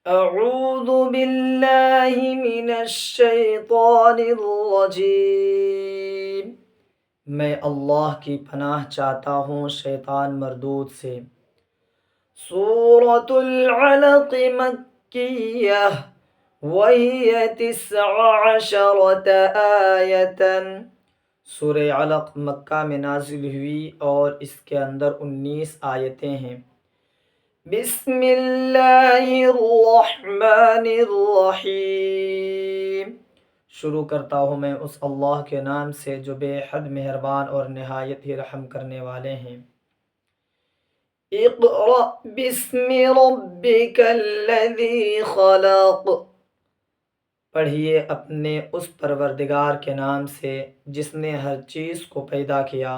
اعوذ باللہ من الشیطان الرجیم، میں اللہ کی پناہ چاہتا ہوں شیطان مردود سے۔ سورۃ العلق مکیہ وہی 19 آیۃ۔ سورہ علق مکہ میں نازل ہوئی اور اس کے اندر 19 آیتیں ہیں۔ بسم اللہ الرحمن الرحیم، شروع کرتا ہوں میں اس اللہ کے نام سے جو بے حد مہربان اور نہایت ہی رحم کرنے والے ہیں۔ اقرأ بسم ربک الذی خلق، پڑھیے اپنے اس پروردگار کے نام سے جس نے ہر چیز کو پیدا کیا۔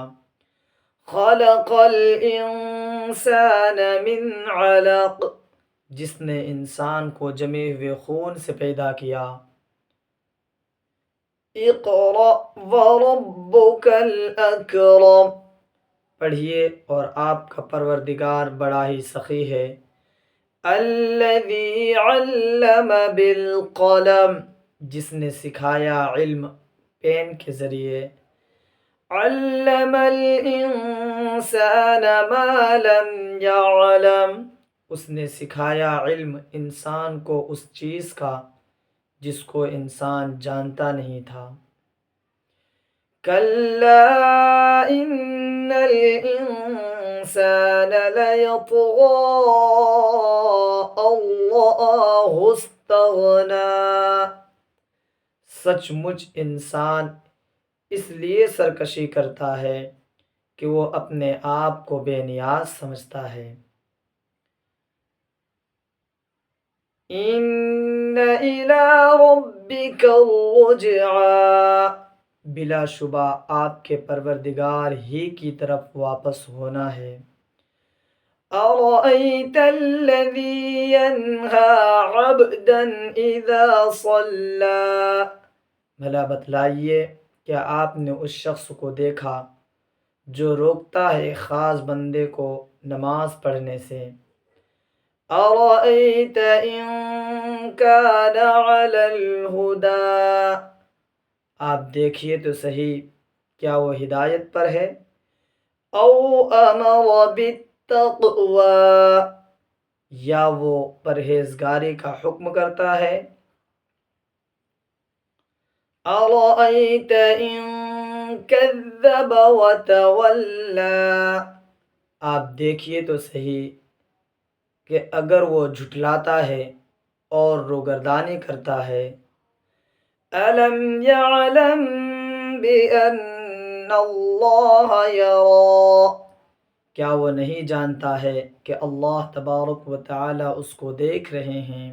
خلق الانسان من علق، جس نے انسان کو جمے ہوئے خون سے پیدا کیا۔ اقرأ وربک الاکرم، پڑھیے اور آپ کا پروردگار بڑا ہی سخی ہے۔ الذی علم بالقلم، جس نے سکھایا علم پین کے ذریعے۔ علم الانسان ما لم يعلم، اس نے سکھایا علم انسان کو اس چیز کا جس کو انسان جانتا نہیں تھا۔ کلا ان الانسان لیطغی ان رآہ استغنی، سچ مچ انسان اس لیے سرکشی کرتا ہے کہ وہ اپنے آپ کو بے نیاز سمجھتا ہے۔ ان الی ربک الرجعی، بلا شبہ آپ کے پروردگار ہی کی طرف واپس ہونا ہے۔ ارأیت الذی ینہی عبدا اذا صلی، بھلا بتلائیے کیا آپ نے اس شخص کو دیکھا جو روکتا ہے خاص بندے کو نماز پڑھنے سے۔ ارأیت ان کان علی الہدی، آپ دیکھیے تو صحیح کیا وہ ہدایت پر ہے۔ او امر بالتقوی، یا وہ پرہیزگاری کا حکم کرتا ہے۔ ارأیت ان کذب وتولی، آپ دیکھیے تو صحیح کہ اگر وہ جھٹلاتا ہے اور روگردانی کرتا ہے۔ الم یعلم بان اللہ یری، کیا وہ نہیں جانتا ہے کہ اللہ تبارک و تعالی اس کو دیکھ رہے ہیں۔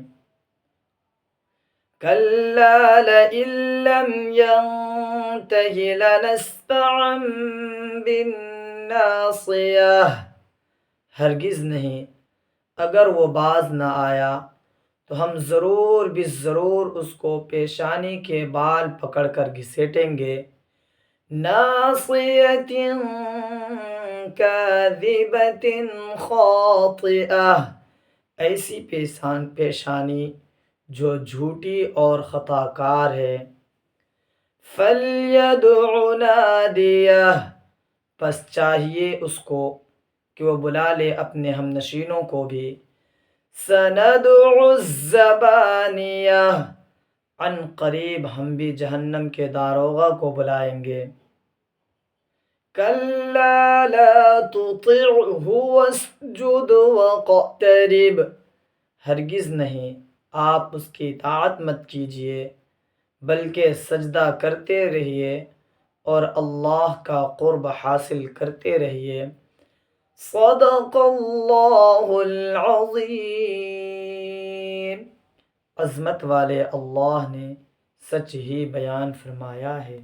کلا لئن لم ینتہ لنسفعا بالناصیہ، ہرگز نہیں، اگر وہ باز نہ آیا تو ہم ضرور بالضرور اس کو پیشانی کے بال پکڑ کر گھسیٹیں گے۔ ناصیۃ کاذبۃ خاطئہ، ایسی پیشانی جو جھوٹی اور خطا کار ہے۔ فلیدع نادیہ، پس چاہیے اس کو کہ وہ بلا لے اپنے ہم نشینوں کو بھی۔ سندع الزبانیہ، عن قریب ہم بھی جہنم کے داروغہ کو بلائیں گے۔ کلا لا تطعہ واسجد واقترب، ہرگز نہیں آپ اس کی اطاعت مت کیجیے بلکہ سجدہ کرتے رہیے اور اللہ کا قرب حاصل کرتے رہیے۔ صدق اللہ العظیم، عظمت والے اللہ نے سچ ہی بیان فرمایا ہے۔